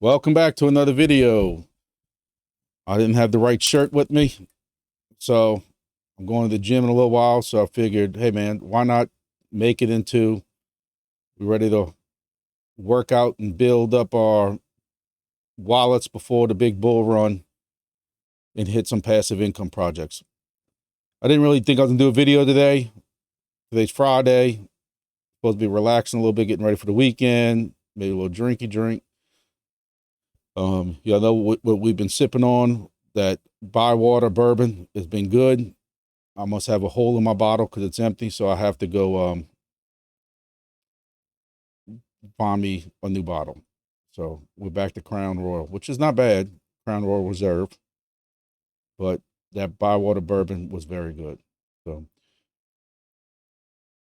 Welcome back to another video. I didn't have the right shirt with me, so I'm going to the gym in a little while, so I figured, hey man, why not make it into, we're ready to work out and build up our wallets before the big bull run and hit some passive income projects. I didn't really think I was gonna do a video today. Today's Friday, supposed to be relaxing a little bit, getting ready for the weekend, maybe a little drinky drink. Y'all know what we've been sipping on. That Bywater bourbon has been good. I must have a hole in my bottle because it's empty, so I have to go find me a new bottle. So we're back to Crown Royal, which is not bad. Crown Royal Reserve, but that Bywater bourbon was very good. So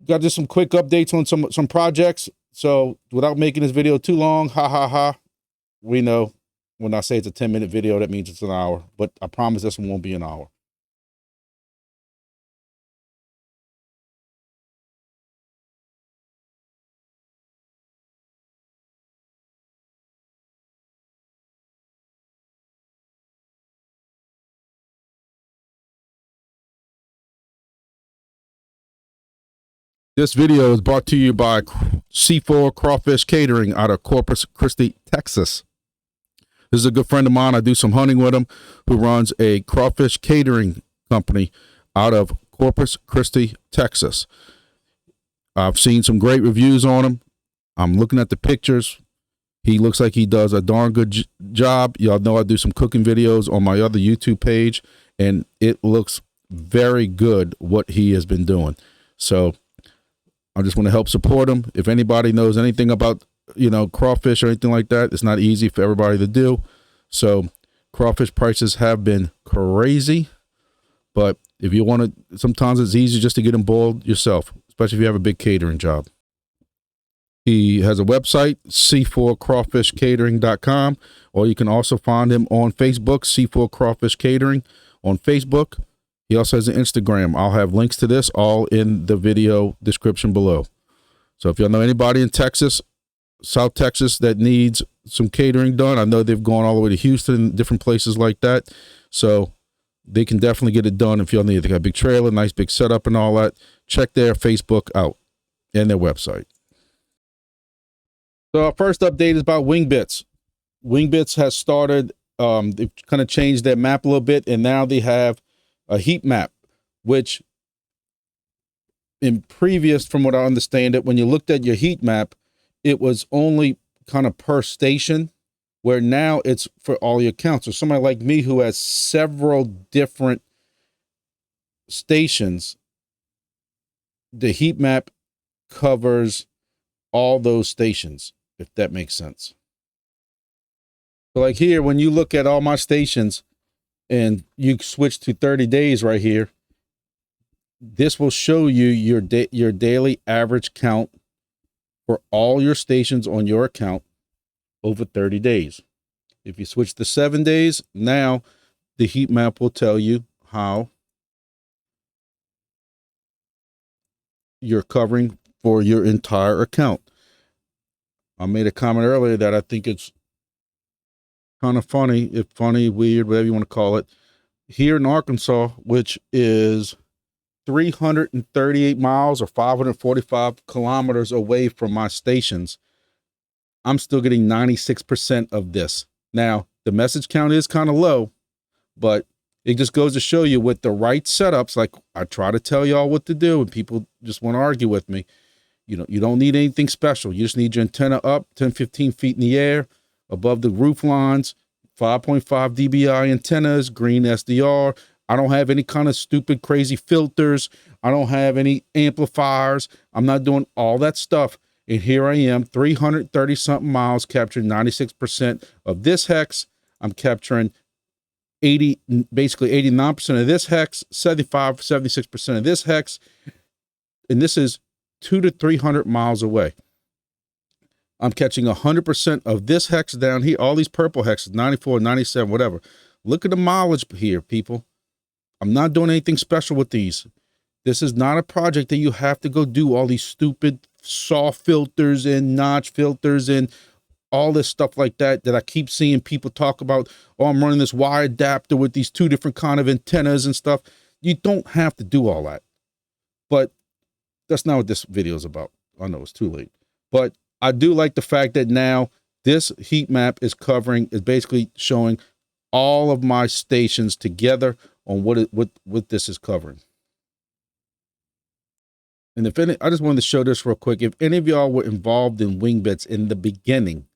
got just some quick updates on some projects. So without making this video too long, we know. When I say it's a 10-minute video, that means it's an hour, but I promise this one won't be an hour. This video is brought to you by C4 Crawfish Catering out of Corpus Christi, Texas. This is a good friend of mine. I do some hunting with him, who runs a crawfish catering company out of Corpus Christi, Texas. I've seen some great reviews on him. I'm looking at the pictures. He looks like he does a darn good job. Y'all know I do some cooking videos on my other YouTube page, and it looks very good what he has been doing. So I just want to help support him. If anybody knows anything about crawfish or anything like that, it's not easy for everybody to do. So crawfish prices have been crazy, but if you want to, sometimes it's easy just to get them boiled yourself, especially if you have a big catering job. He has a website, c4crawfishcatering.com, or you can also find him on Facebook, C4 Crawfish Catering on Facebook. He also has an Instagram. I'll have links to this all in the video description below. So if y'all know anybody in Texas, South Texas, that needs some catering done, I know they've gone all the way to Houston, different places like that. So they can definitely get it done if y'all need it. They got a big trailer, nice big setup and all that. Check their Facebook out and their website. So our first update is about Wingbits. Wingbits has started, they've kind of changed their map a little bit, and now they have a heat map, which in previous, from what I understand it, when you looked at your heat map, it was only kind of per station, where now it's for all your accounts. So somebody like me who has several different stations, the heat map covers all those stations, if that makes sense. So like here, when you look at all my stations and you switch to 30 days right here, this will show you your daily average count for all your stations on your account over 30 days. If you switch to 7 days, now the heat map will tell you how you're covering for your entire account. I made a comment earlier that I think it's kind of funny, weird, whatever you want to call it. Here in Arkansas, which is 338 miles or 545 kilometers away from my stations, I'm still getting 96% of this. Now, the message count is kind of low, but it just goes to show you with the right setups, like I try to tell y'all what to do, and people just want to argue with me. You don't need anything special. You just need your antenna up 10, 15 feet in the air, above the roof lines, 5.5 dBi antennas, green SDR. I don't have any kind of stupid, crazy filters. I don't have any amplifiers. I'm not doing all that stuff. And here I am, 330 something miles, capturing 96% of this hex. I'm capturing basically 89% of this hex, 76% of this hex. And this is 200 to 300 miles away. I'm catching 100% of this hex down here. All these purple hexes, 94, 97, whatever. Look at the mileage here, people. I'm not doing anything special with these. This is not a project that you have to go do all these stupid saw filters and notch filters and all this stuff like that I keep seeing people talk about. Oh, I'm running this wire adapter with these 2 different kind of antennas and stuff. You don't have to do all that. But that's not what this video is about. I know it's too late. But I do like the fact that now this heat map is basically showing all of my stations together on what this is covering. And if any, I just wanted to show this real quick. If any of y'all were involved in Wingbits in the beginning,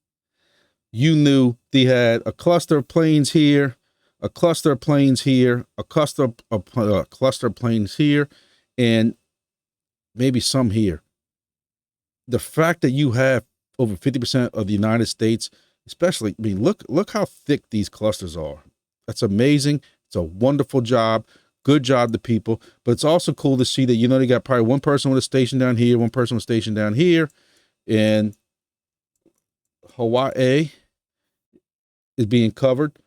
you knew they had a cluster of planes here, a cluster of planes here, a cluster of planes here, and maybe some here. The fact that you have over 50% of the United States, especially, I mean, look how thick these clusters are. That's amazing. It's a wonderful job. Good job to people. But it's also cool to see that, you know, they got probably one person with a station down here, one person with a station down here, and Hawaii is being covered.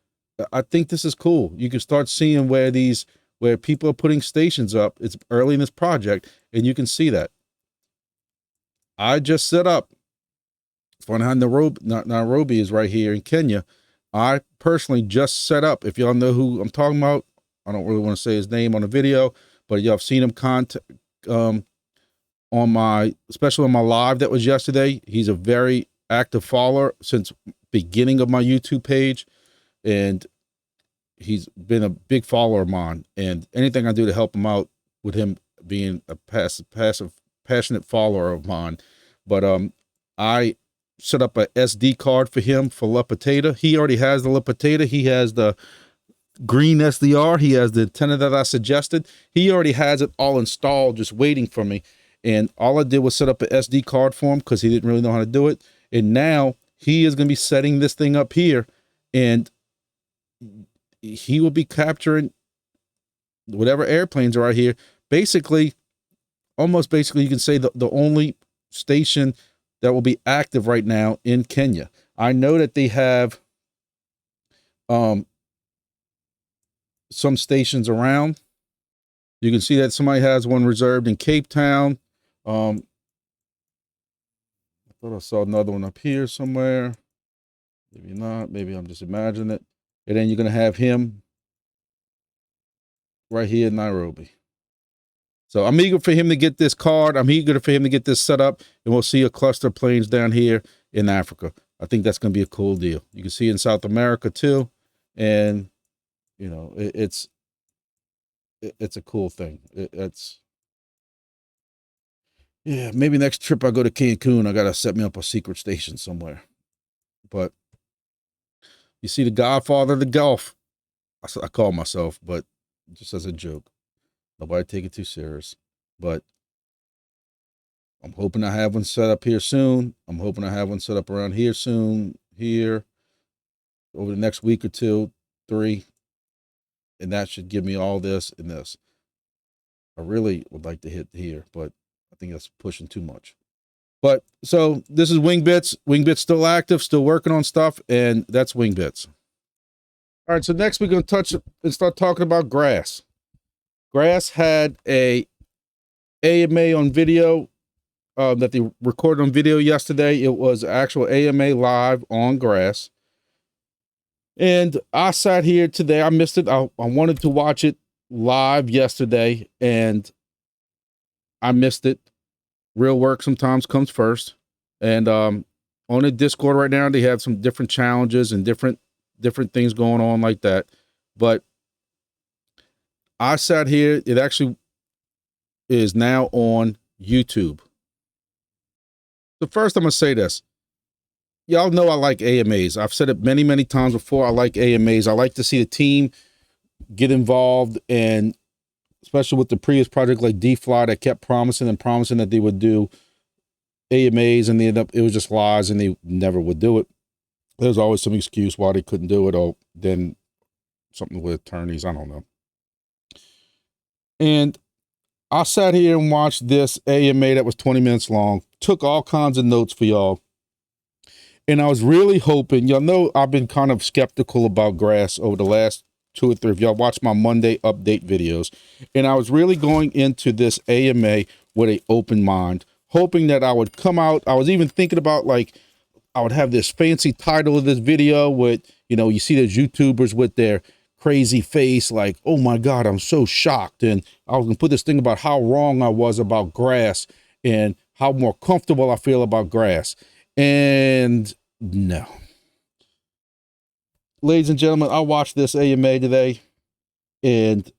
I think this is cool. You can start seeing where people are putting stations up. It's early in this project, and you can see that. I just set up. It's funny how Nairobi is right here in Kenya. I personally just set up. If y'all know who I'm talking about, I don't really want to say his name on the video, but y'all have seen him especially on my live that was yesterday. He's a very active follower since beginning of my YouTube page, and he's been a big follower of mine. And anything I do to help him out with him being a passionate follower of mine. But I set up a SD card for him for La Potato. He already has the La Potato. He has the green SDR. He has the antenna that I suggested. He already has it all installed, just waiting for me. And all I did was set up an SD card for him because he didn't really know how to do it. And now he is going to be setting this thing up here, and he will be capturing whatever airplanes are out here. Basically, almost basically, you can say the only station that will be active right now in Kenya. I know that they have some stations around. You can see that somebody has one reserved in Cape Town. I thought I saw another one up here somewhere. Maybe not. Maybe I'm just imagining it. And then you're going to have him right here in Nairobi. So I'm eager for him to get this card. I'm eager for him to get this set up, and we'll see a cluster of planes down here in Africa. I think that's going to be a cool deal. You can see in South America too. And, you know, it's a cool thing. Yeah, maybe next trip I go to Cancun, I got to set me up a secret station somewhere. But you see the Godfather of the Gulf. I call myself, but just as a joke. Nobody take it too serious. But I'm hoping I have one set up here soon. I'm hoping I have one set up around here soon, here, over the next week or 2, 3. And that should give me all this and this. I really would like to hit here, but I think that's pushing too much. But so this is Wingbits. Wingbits still active, still working on stuff, and that's Wingbits. All right, so next we're going to touch and start talking about Grass. Grass had a AMA on video that they recorded on video yesterday. It was actual AMA live on Grass. And I sat here today. I missed it. I wanted to watch it live yesterday, and I missed it. Real work sometimes comes first. And on the Discord right now, they have some different challenges and different things going on like that. But I sat here. It actually is now on YouTube. So first, I'm going to say this. Y'all know I like AMAs. I've said it many, many times before. I like AMAs. I like to see the team get involved, and especially with the previous project like D-Fly that kept promising that they would do AMAs, and it was just lies, and they never would do it. There's always some excuse why they couldn't do it, or then something with attorneys. I don't know. And I sat here and watched this AMA that was 20 minutes long, took all kinds of notes for y'all. And I was really hoping, y'all know I've been kind of skeptical about Grass over the last 2 or 3. If y'all watch my Monday update videos, and I was really going into this AMA with an open mind, hoping that I would come out. I was even thinking about like I would have this fancy title of this video with, you know, you see those YouTubers with their crazy face, like, oh my God, I'm so shocked. And I was gonna put this thing about how wrong I was about grass and how more comfortable I feel about grass. And no. Ladies and gentlemen, I watched this AMA today, and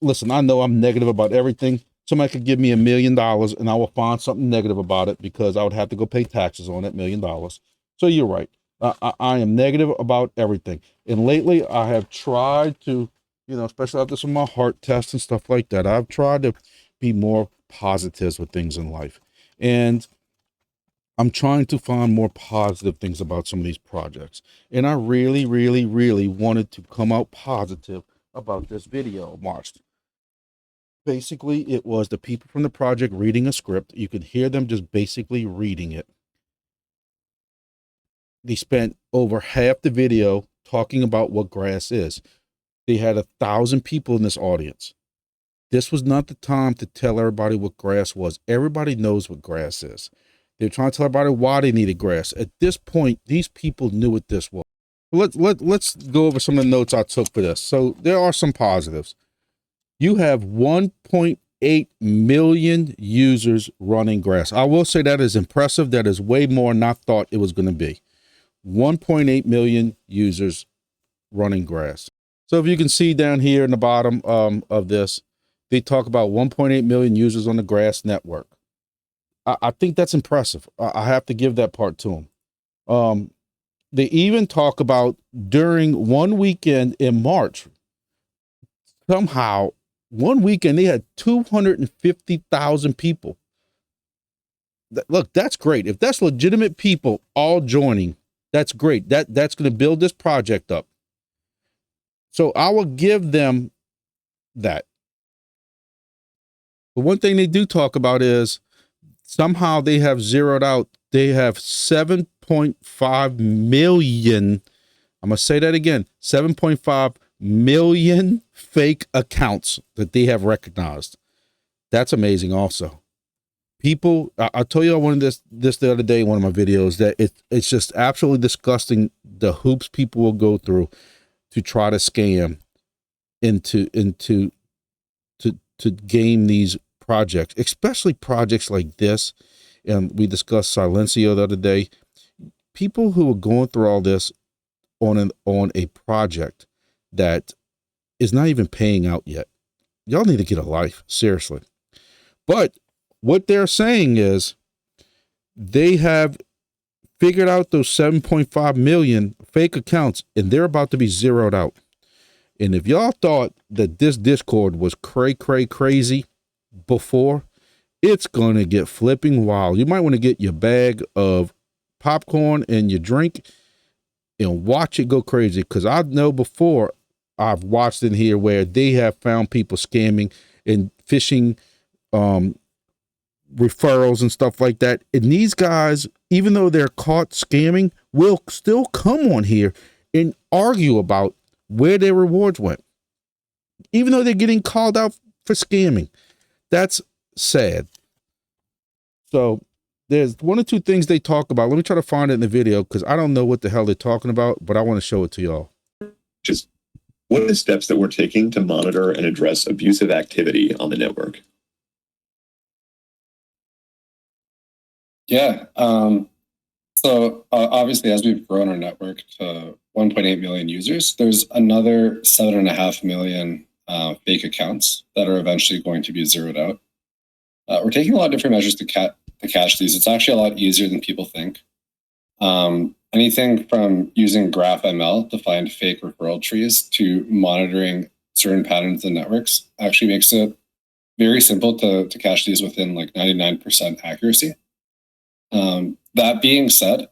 listen, I know I'm negative about everything. Somebody could give me $1 million and I will find something negative about it because I would have to go pay taxes on that $1 million. So you're right. I am negative about everything. And lately I have tried to, you know, especially after some of my heart tests and stuff like that, I've tried to be more positive with things in life. And I'm trying to find more positive things about some of these projects. And I really, really, really wanted to come out positive about this video, March. Basically, it was the people from the project reading a script. You could hear them just basically reading it. They spent over half the video talking about what grass is. They had 1,000 people in this audience. This was not the time to tell everybody what grass was. Everybody knows what grass is. They're trying to tell everybody why they needed grass. At this point, these people knew what this was. Let's go over some of the notes I took for this. So there are some positives. You have 1.8 million users running grass. I will say that is impressive. That is way more than I thought it was going to be. 1.8 million users running grass. So if you can see down here in the bottom of this, they talk about 1.8 million users on the grass network. I think that's impressive. I have to give that part to them. They even talk about during one weekend in March, somehow, one weekend they had 250,000 people. Look, that's great. If that's legitimate people all joining, that's great. That's going to build this project up. So I will give them that. But one thing they do talk about is somehow they have zeroed out. They have 7.5 million. I'm going to say that again, 7.5 million fake accounts that they have recognized. That's amazing also. People, I'll tell you, I wanted this the other day in one of my videos, that it's just absolutely disgusting the hoops people will go through to try to scam to game these projects, especially projects like this. And we discussed Silencio the other day. People who are going through all this on a project that is not even paying out yet. Y'all need to get a life, seriously. But what they're saying is they have figured out those 7.5 million fake accounts, and they're about to be zeroed out. And if y'all thought that this Discord was crazy before, it's going to get flipping wild. You might want to get your bag of popcorn and your drink and watch it go crazy, because I know before I've watched in here where they have found people scamming and phishing referrals and stuff like that. And these guys, even though they're caught scamming, will still come on here and argue about where their rewards went, even though they're getting called out for scamming. That's sad. So there's one or two things they talk about. Let me try to find it in the video, because I don't know what the hell they're talking about, but I want to show it to y'all. Just what are the steps that we're taking to monitor and address abusive activity on the network? Yeah. So obviously, as we've grown our network to 1.8 million users, there's another 7.5 million fake accounts that are eventually going to be zeroed out. We're taking a lot of different measures to catch these. It's actually a lot easier than people think. Anything from using GraphML to find fake referral trees to monitoring certain patterns in networks actually makes it very simple to catch these within like 99% accuracy. That being said,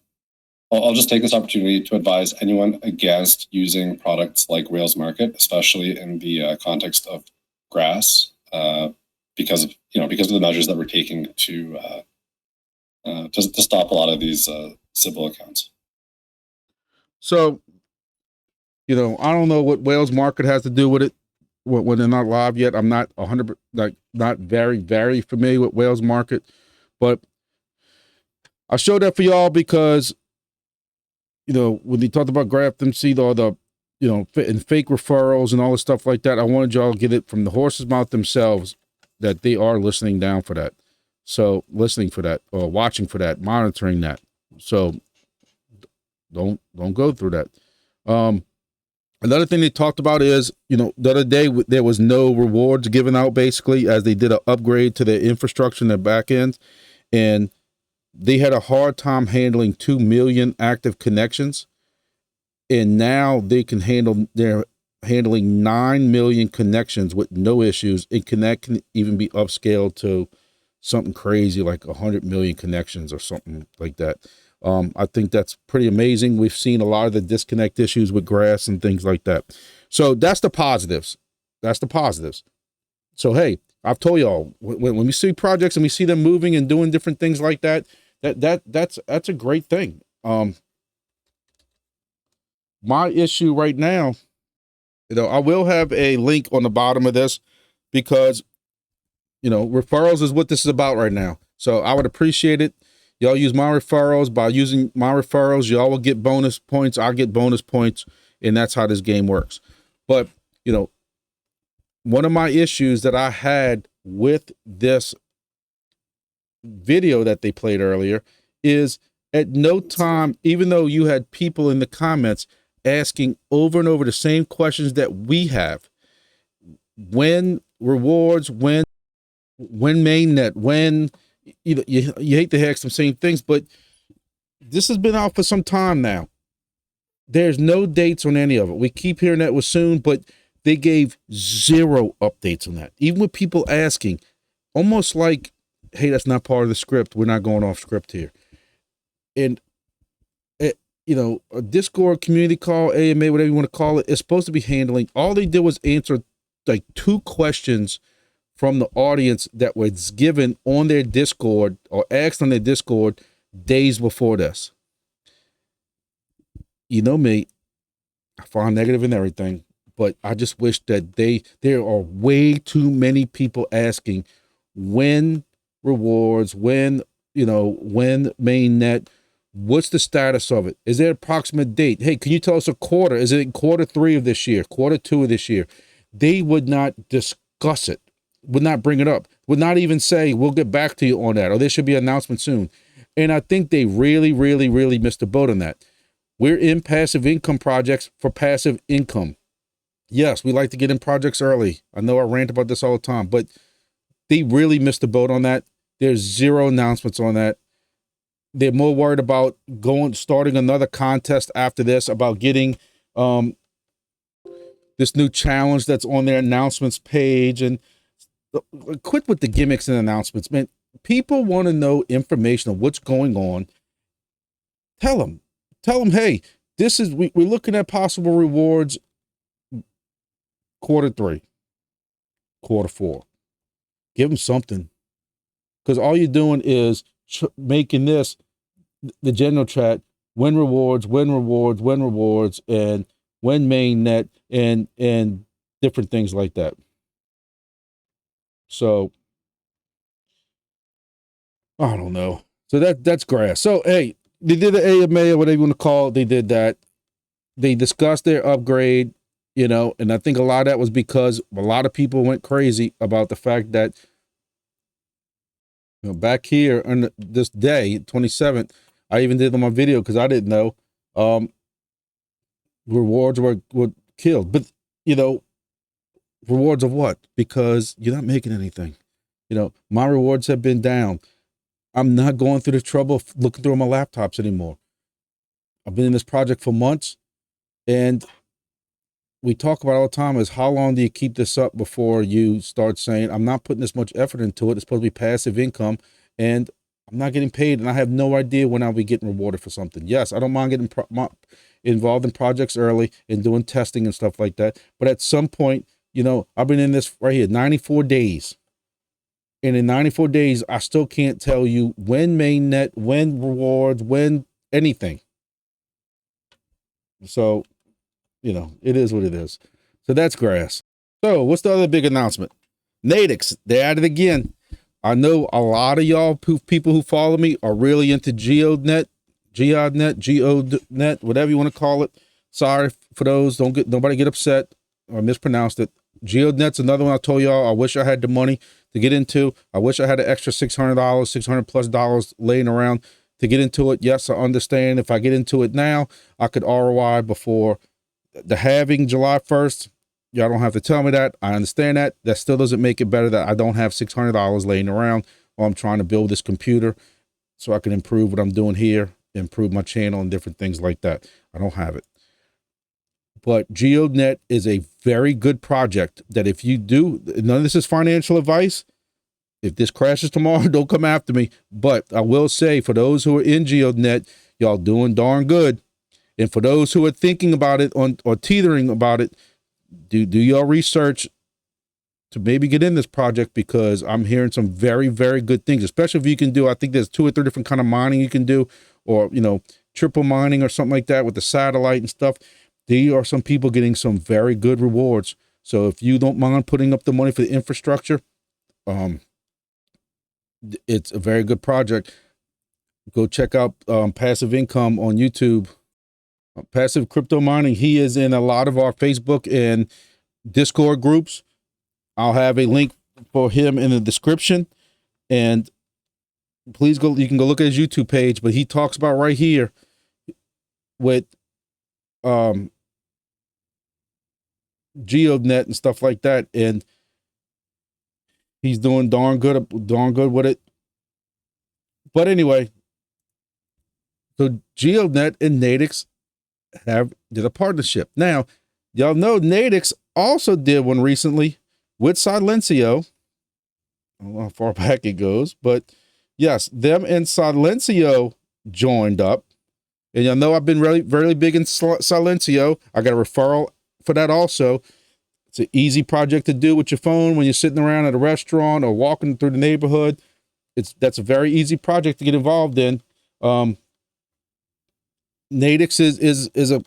I'll just take this opportunity to advise anyone against using products like Whales Market, especially in the context of grass, because of the measures that we're taking to stop a lot of these Sybil accounts. So, I don't know what Whales Market has to do with it when they're not live yet. I'm not 100, not very familiar with Whales Market, but I showed that for y'all because, you know, when they talked about GraphMC, all the, you know, and fake referrals and all the stuff like that, I wanted y'all to get it from the horse's mouth themselves that they are listening down for that. So listening for that, or watching for that, monitoring that. So don't go through that. Another thing they talked about is, you know, the other day there was no rewards given out, basically, as they did an upgrade to their infrastructure in their back end, and they had a hard time handling 2 million active connections, and now they can they're handling 9 million connections with no issues, and Connect can even be upscaled to something crazy like 100 million connections or something like that. I think that's pretty amazing. We've seen a lot of the disconnect issues with grass and things like that. So that's the positives. That's the positives. So, hey, I've told y'all, when we see projects and we see them moving and doing different things like that, that's a great thing. My issue right now, you know, I will have a link on the bottom of this because, you know, referrals is what this is about right now. So I would appreciate it. Y'all use my referrals. By using my referrals, y'all will get bonus points. I'll get bonus points. And that's how this game works. But, you know, one of my issues that I had with this video that they played earlier is at no time, even though you had people in the comments asking over and over the same questions that we have, when rewards, when mainnet, when, you know, you hate to hear some same things, but this has been out for some time now. There's no dates on any of it. We keep hearing that was soon, but they gave 0 updates on that. Even with people asking, almost like, hey, that's not part of the script. We're not going off script here. And, you know, a Discord community call, AMA, whatever you want to call it, is supposed to be handling. All they did was answer like 2 questions from the audience that was given on their Discord or asked on their Discord days before this. You know me, I find negative in everything, but I just wish that there are way too many people asking when rewards, when, you know, when mainnet, what's the status of it? Is there an approximate date? Hey, can you tell us a quarter? Is it quarter 3 of this year, quarter 2 of this year? They would not discuss it, would not bring it up, would not even say, we'll get back to you on that, or there should be an announcement soon. And I think they really, really, really missed the boat on that. We're in passive income projects for passive income. Yes, we like to get in projects early. I know I rant about this all the time, but they really missed the boat on that. There's 0 announcements on that. They're more worried about starting another contest after this, about getting this new challenge that's on their announcements page. And quit with the gimmicks and announcements, man. People want to know information of what's going on. Tell them, hey, this is, we're looking at possible rewards quarter 3, quarter 4. Give them something, because all you're doing is making this the general chat, when rewards, when rewards, when rewards, and when mainnet, and different things like that. So I don't know. So that's grass. So hey, they did the AMA or whatever you want to call it. They did that. They discussed their upgrade, you know, and I think a lot of that was because a lot of people went crazy about the fact that, you know, back here on this day, 27th, I even did on my video because I didn't know, rewards were killed. But, you know, rewards of what? Because you're not making anything. You know, my rewards have been down. I'm not going through the trouble of looking through my laptops anymore. I've been in this project for months, and we talk about all the time is how long do you keep this up before you start saying, I'm not putting this much effort into it. It's supposed to be passive income, and I'm not getting paid, and I have no idea when I'll be getting rewarded for something. Yes, I don't mind getting involved in projects early and doing testing and stuff like that. But at some point, you know, I've been in this right here, 94 days. And in 94 days, I still can't tell you when mainnet, when rewards, when anything. So, you know, it is what it is. So that's grass. So what's the other big announcement? NATIX, they're at it again. I know a lot of y'all people who follow me are really into GEODNET, whatever you want to call it. Sorry for those. Nobody get upset or mispronounced it. GEODNET's another one I told y'all I wish I had the money to get into. I wish I had an extra $600, $600+ laying around to get into it. Yes, I understand if I get into it now, I could ROI before the halving July 1st. Y'all don't have to tell me that. I understand that. That still doesn't make it better that I don't have $600 laying around while I'm trying to build this computer so I can improve what I'm doing here, improve my channel and different things like that. I don't have it. But GEODNET is a very good project that if you do, none of this is financial advice. If this crashes tomorrow, don't come after me. But I will say for those who are in GEODNET, y'all doing darn good. And for those who are thinking about it or teetering about it, do your research to maybe get in this project, because I'm hearing some very, very good things, especially if you can do, I think there's 2 or 3 different kind of mining you can do, or, you know, triple mining or something like that with the satellite and stuff. There are some people getting some very good rewards. So if you don't mind putting up the money for the infrastructure, it's a very good project. Go check out Passive Income on YouTube. Passive Crypto Mining. He is in a lot of our Facebook and Discord groups. I'll have a link for him in the description. And please go, you can go look at his YouTube page, but he talks about right here with GEODNET and stuff like that. And he's doing darn good with it. But anyway, so GEODNET and NATIX did a partnership. Now, y'all know NATIX also did one recently with Silencio. I don't know how far back it goes, but yes, them and Silencio joined up. And y'all know I've been really, very big in Silencio. I got a referral for that also. It's an easy project to do with your phone when you're sitting around at a restaurant or walking through the neighborhood. That's a very easy project to get involved in. NATIX is a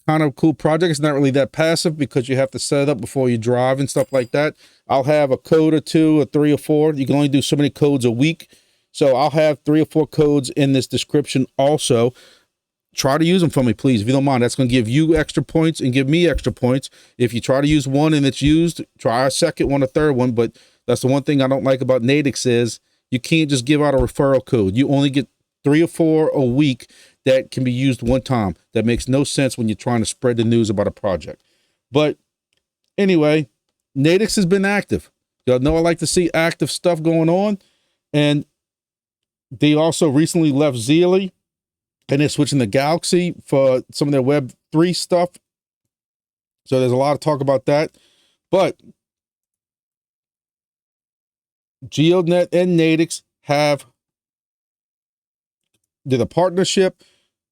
kind of cool project. It's not really that passive because you have to set it up before you drive and stuff like that. I'll have a code or 2 or 3 or 4. You can only do so many codes a week. So I'll have 3 or 4 codes in this description also. Try to use them for me, please, if you don't mind. That's going to give you extra points and give me extra points. If you try to use one and it's used, try a second one, a third one. But that's the one thing I don't like about NATIX is you can't just give out a referral code. You only get 3 or 4 a week that can be used one time. That makes no sense when you're trying to spread the news about a project. But anyway, NATIX has been active. Y'all know I like to see active stuff going on. And they also recently left Zealy, and they're switching to Galaxy for some of their Web3 stuff. So there's a lot of talk about that. But GEODNET and NATIX did a partnership.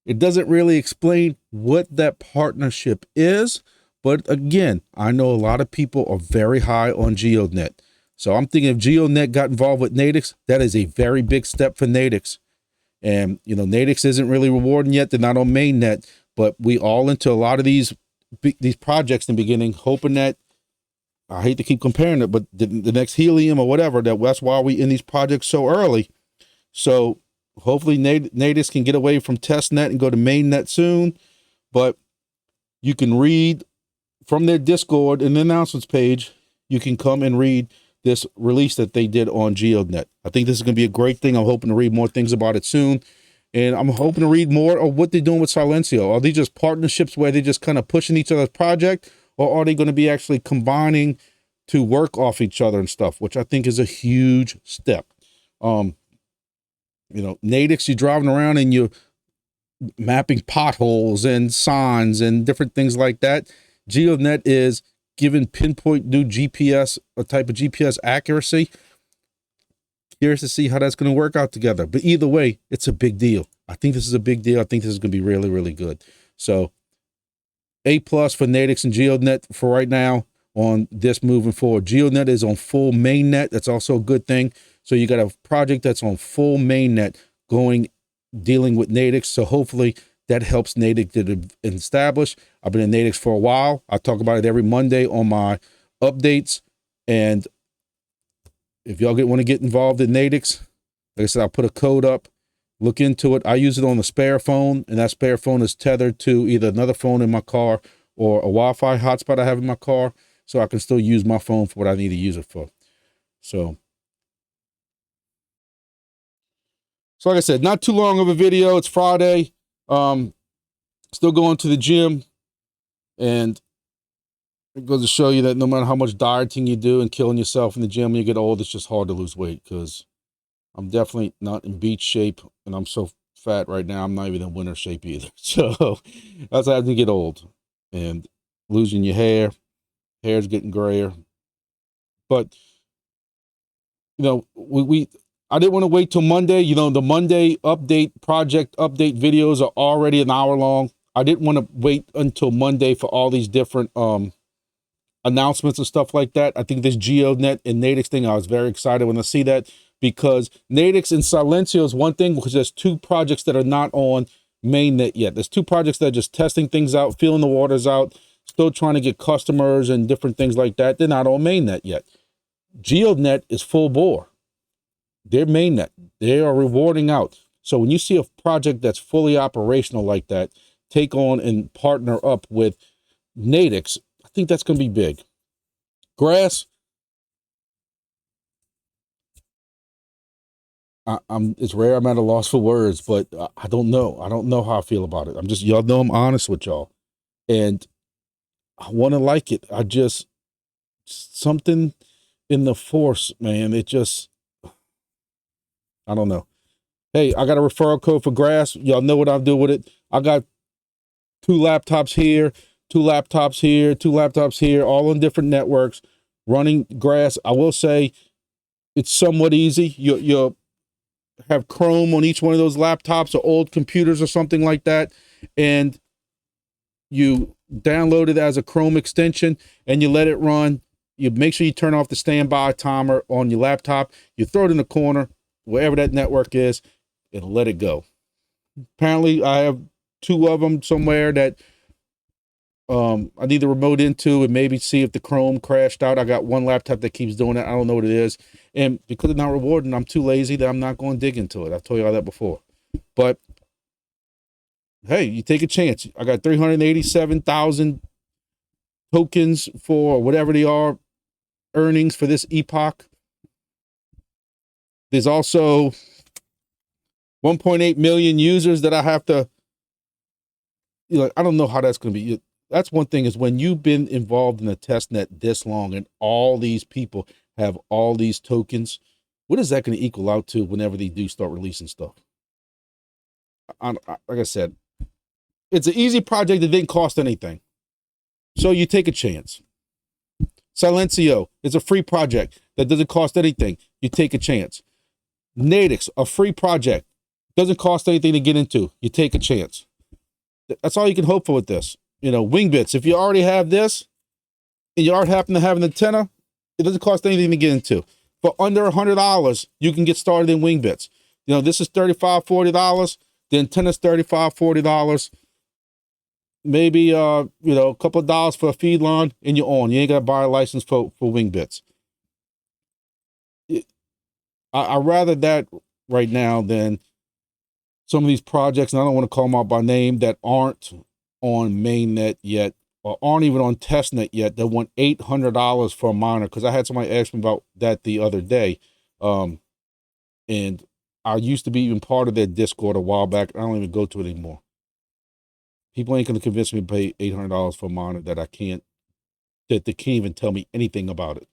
It doesn't really explain what that partnership is. But again, I know a lot of people are very high on GEODNET. So I'm thinking if GEODNET got involved with NATIX, that is a very big step for NATIX. And, you know, NATIX isn't really rewarding yet. They're not on mainnet, but we all into a lot of these projects in the beginning, hoping that, I hate to keep comparing it, but the next Helium or whatever, that's why we in these projects so early. So hopefully NATIX can get away from testnet and go to mainnet soon. But you can read from their Discord and the announcements page, you can come and read this release that they did on GEODNET. I think this is going to be a great thing. I'm hoping to read more things about it soon. And I'm hoping to read more of what they're doing with Silencio. Are they just partnerships where they're just kind of pushing each other's project? Or are they going to be actually combining to work off each other and stuff, which I think is a huge step. You know, NATIX, you're driving around and you're mapping potholes and signs and different things like that. GEODNET is given pinpoint new GPS, a type of GPS accuracy. Curious to see how that's going to work out together. But either way, it's a big deal. I think this is a big deal. I think this is going to be really, really good. So A+ for NATIX and GEODNET for right now on this moving forward. GEODNET is on full mainnet. That's also a good thing. So you got a project that's on full mainnet dealing with NATIX. So hopefully that helps NATIX to establish. I've been in NATIX for a while. I talk about it every Monday on my updates. And if y'all want to get involved in NATIX, like I said, I'll put a code up. Look into it. I use it on the spare phone, and that spare phone is tethered to either another phone in my car or a Wi-Fi hotspot I have in my car, so I can still use my phone for what I need to use it for. So like I said, not too long of a video. It's Friday. Still going to the gym, and it goes to show you that no matter how much dieting you do and killing yourself in the gym when you get old, it's just hard to lose weight, because I'm definitely not in beach shape, and I'm so fat right now, I'm not even in winter shape either. So that's how to get old and losing your hair's getting grayer. But you know, I didn't want to wait till Monday. You know, the Monday project update videos are already an hour long. I didn't want to wait until Monday for all these different announcements and stuff like that. I think this GeoDNet and NATIX thing, I was very excited when I see that, because NATIX and Silencio is one thing, because there's two projects that are not on mainnet yet. There's two projects that are just testing things out, feeling the waters out, still trying to get customers and different things like that. They're not on mainnet yet. GeoDNet is full bore. They're mainnet. They are rewarding out. So when you see a project that's fully operational like that, take on and partner up with NATIX, I think that's going to be big. Grass, it's rare I'm at a loss for words, but I don't know. I don't know how I feel about it. Y'all know I'm honest with y'all. And I want to like it. Something in the force, man. I don't know. Hey, I got a referral code for grass. Y'all know what I'll do with it. I got 2 laptops here, 2 laptops here, 2 laptops here, all on different networks, running grass. I will say it's somewhat easy. You'll have Chrome on each one of those laptops or old computers or something like that, and you download it as a Chrome extension and you let it run. You make sure you turn off the standby timer on your laptop. You throw it in the corner, wherever that network is, and let it go. Apparently, I have 2 of them somewhere that I need to remote into and maybe see if the Chrome crashed out. I got 1 laptop that keeps doing it. I don't know what it is. And because it's not rewarding, I'm too lazy that I'm not going to dig into it. I've told you all that before. But hey, you take a chance. I got 387,000 tokens for whatever they are, earnings for this epoch. There's also 1.8 million users that I have to, I don't know how that's going to be. That's one thing, is when you've been involved in a test net this long and all these people have all these tokens, what is that going to equal out to whenever they do start releasing stuff? Like I said, it's an easy project that didn't cost anything. So you take a chance. Silencio is a free project that doesn't cost anything. You take a chance. NATIX, a free project, doesn't cost anything to get into. You take a chance. That's all you can hope for with this. Wingbits, if you already have this and you already happen to have an antenna, it doesn't cost anything to get into. For under $100, you can get started in Wingbits. This is $35, $40. The antenna's $35, $40. Maybe, a couple of dollars for a feed line and you're on. You ain't got to buy a license for Wingbits. I'd rather that right now than some of these projects, and I don't want to call them out by name, that aren't on mainnet yet or aren't even on testnet yet, that want $800 for a monitor. Because I had somebody ask me about that the other day, and I used to be even part of their Discord a while back. I don't even go to it anymore. People ain't going to convince me to pay $800 for a monitor that they can't even tell me anything about it.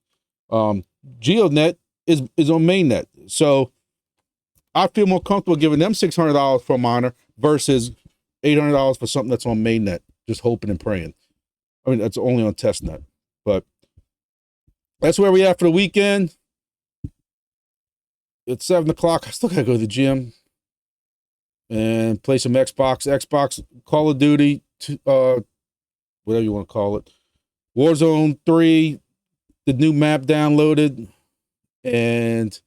GeoDNet is on mainnet, so I feel more comfortable giving them $600 for a monitor versus $800 for something that's on mainnet, just hoping and praying. I mean, that's only on testnet, but that's where we are for the weekend. It's 7 o'clock. I still gotta go to the gym and play some Xbox, Call of Duty, whatever you want to call it. Warzone 3, the new map downloaded, and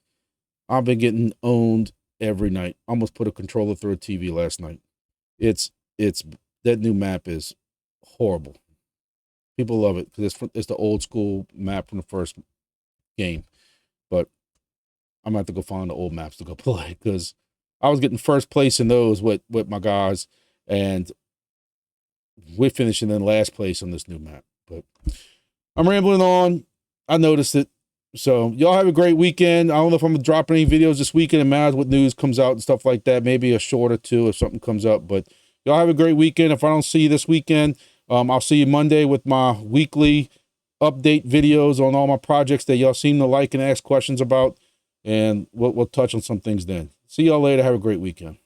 I've been getting owned every night. Almost put a controller through a TV last night. It's that new map is horrible. People love it because it's the old school map from the first game. But I'm gonna have to go find the old maps to go play, because I was getting first place in those with my guys, and we're finishing in last place on this new map. But I'm rambling on. I noticed it. So y'all have a great weekend. I don't know if I'm gonna drop any videos this weekend. It matters what news comes out and stuff like that. Maybe a short or two if something comes up. But y'all have a great weekend. If I don't see you this weekend, I'll see you Monday with my weekly update videos on all my projects that y'all seem to like and ask questions about. And we'll touch on some things then. See y'all later. Have a great weekend.